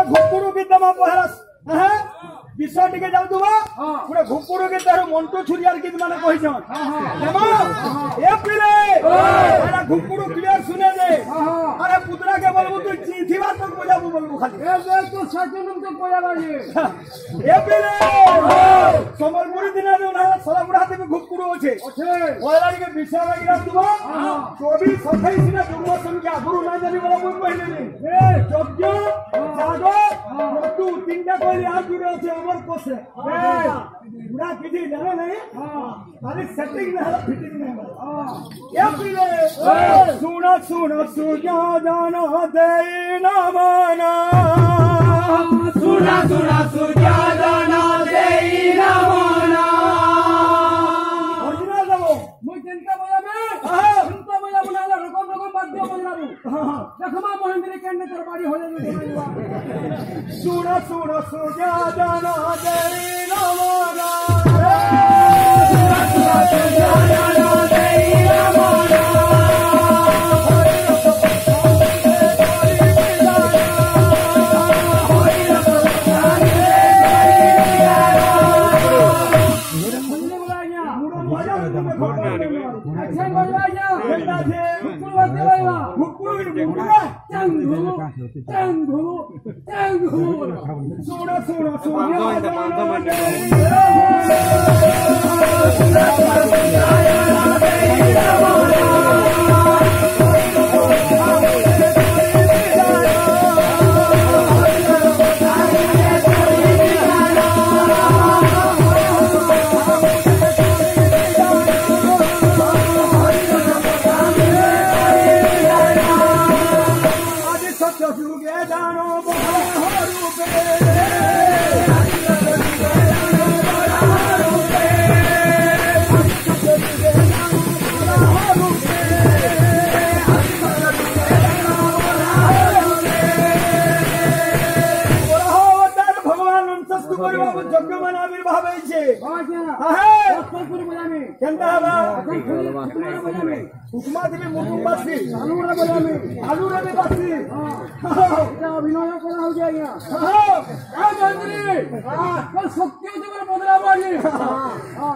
घुकुरु गीत विषय टिके जाउतबा पुरा घुकुरु गीत मंटू छुरियार गीत माने कहिछन देबो ए पिले एरा घुकुरु क्लियर सुने दे अरे पुतरा के बोलबो तू चिथिबा तक बजाबो बोलबो खाली ए बे तू सचुन तो कोयाबा ए पिले समलपुरी दिन ना सलामुड़ा हाथे में घुकुरु ओछे ओला के विषय लागी रातबा 24 27 ना जुर्म संख्या गुरु ना जानी बोला कोई पहले नहीं ए यज्ञ जागो तू तीनटा कोई आ जुड़े छे अमर कोसे बुढ़ा किसी जाने नहीं खाली सेटिंग में है फिटिंग में ये पिले सुनो सुनो सुजा जानो दे ना माना सुना सुना सुजा जानो दे ना माना ओरिजिनल दबो मुझ जिनका बोला मैं उनका बोला बुला लो रकम रकम बात दो बोला लो देखमा महेंद्र के दरबारी हो जाए सुनो सुनो सुजा जानो दे ना माना सुना सुना सुजा जानो दे ना माना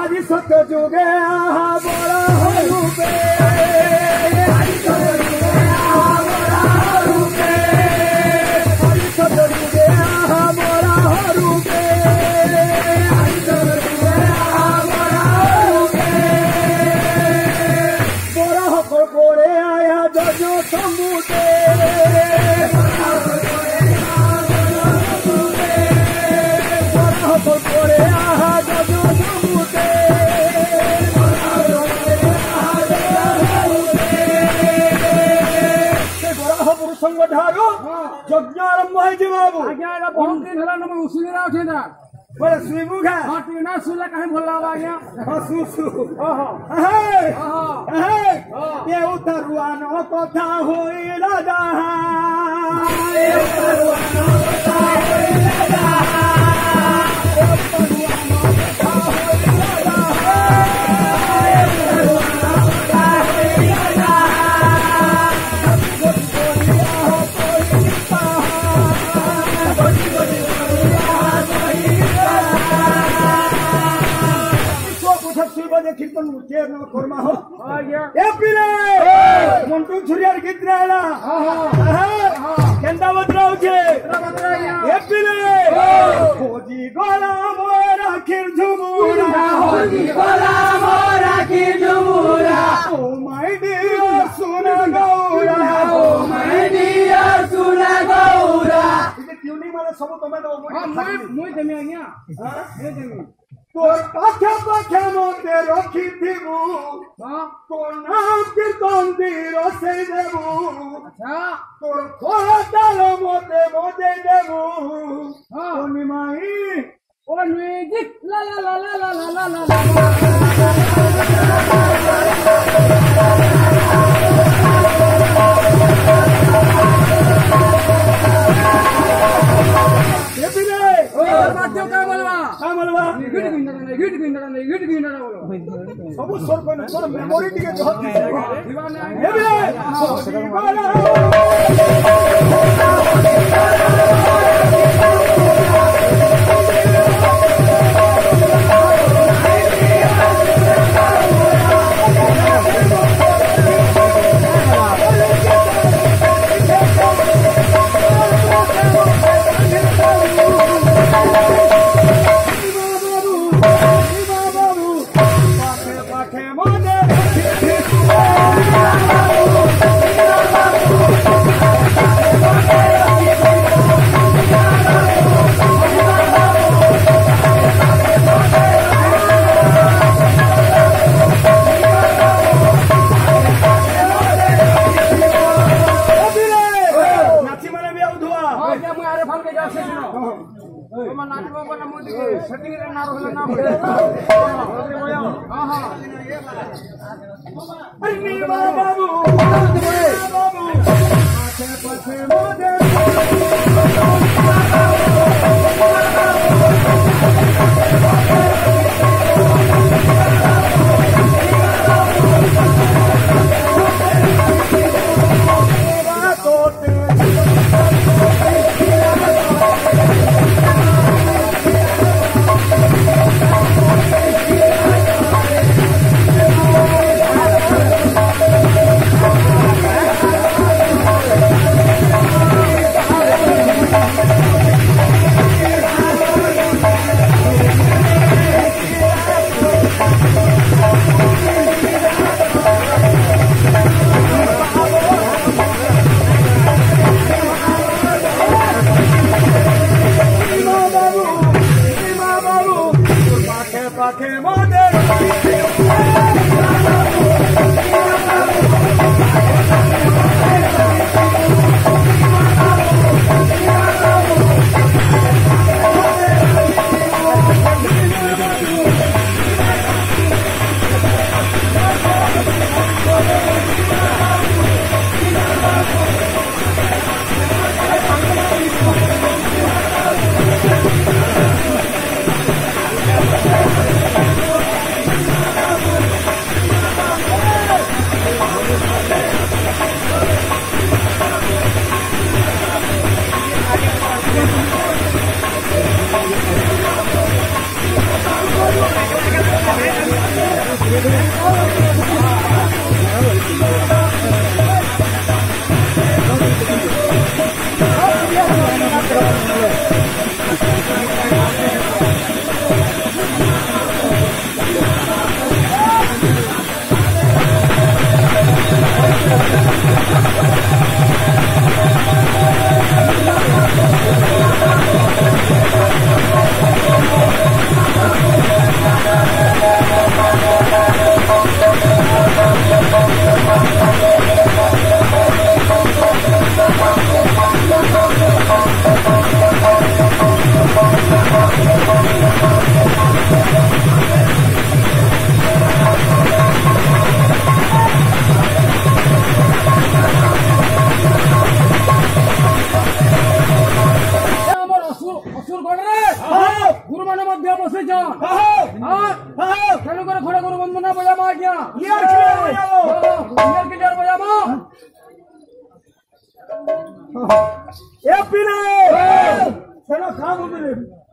आज सत्य जुगे बड़ा रूपे यज्ञ आरंभ है बाबू आज्ञा बहुत दिन हला नम उसुरा उठेना बोले सुइबू खा हां तू ना सुला काहे भला आज्ञा हां सुसु ओहो ये उतरुआ न कथा होइला जहा ये उतरुआ न कथा होइला जहा कीर्तन कर्मा हो मंटू छुरियार गीत रहला केंदा बदरा उठे खोजी गोला मोरा खिर झुमुरा खोजी गोला मोरा खिर झुमुरा ओ माय डियर सुना गौरा ओ माय डियर सुना गौरा इते ट्यूनिंग माने सब तमे दो मुई देमी आज्ञा ए देमी तोर पाछा पाछा मोते रखी थीबू तोर नाम कीर्तन दीरो से देबू अच्छा तोर खोला डालो मोते मोते देबू ओ निमाई ओ म्यूजिक ला ला ला ला ला ला ला ये बिले ओ बात का बोलवा गिट गिंडा बोलो सब कुसर कोन तोर मेमोरी टिके जहती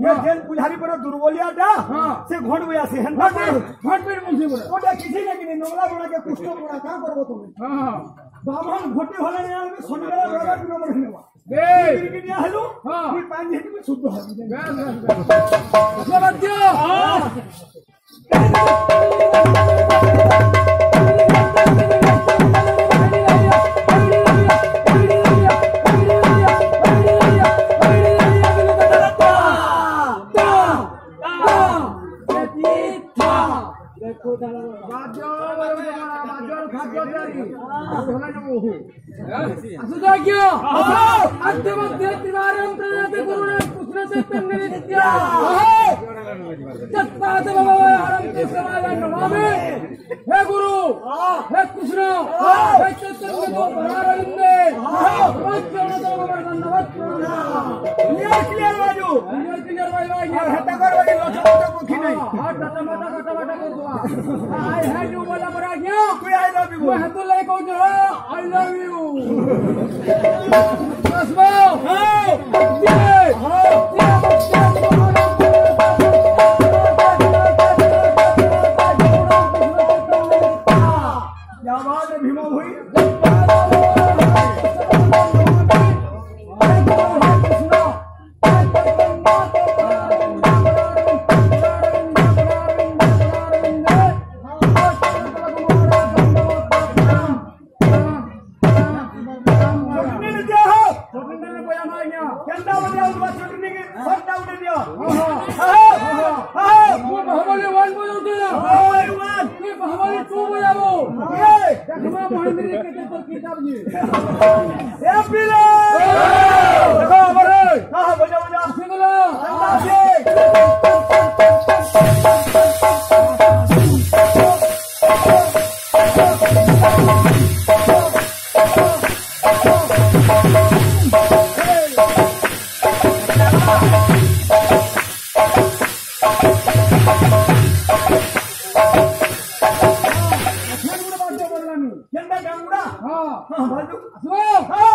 ये जेन पुजारी पर दुर्बलियाटा से घोट बया से हन घोट पे मुझे बोला ओटा किसी ने कि नोला बना के कुछ तो बना का करबो तुम हां बामन घोटे होले ने आवे सोनिया रोगा की नंबर हिनवा बे कि दिया हलो फिर पानी हेटी में शुद्ध हो समझ गयो हां हे गुरु हे कृष्ण हे चैतन्य को भरारंदे क्लियर बाजू हटा कर वाली लोटा को खिनाई हां टमाटा कर दो आई है जो बोला बड़ा क्या कोई आई लव यू मैं तो ले को जो आई लव यू बस वो क्या बात है भीमा हुई हाँ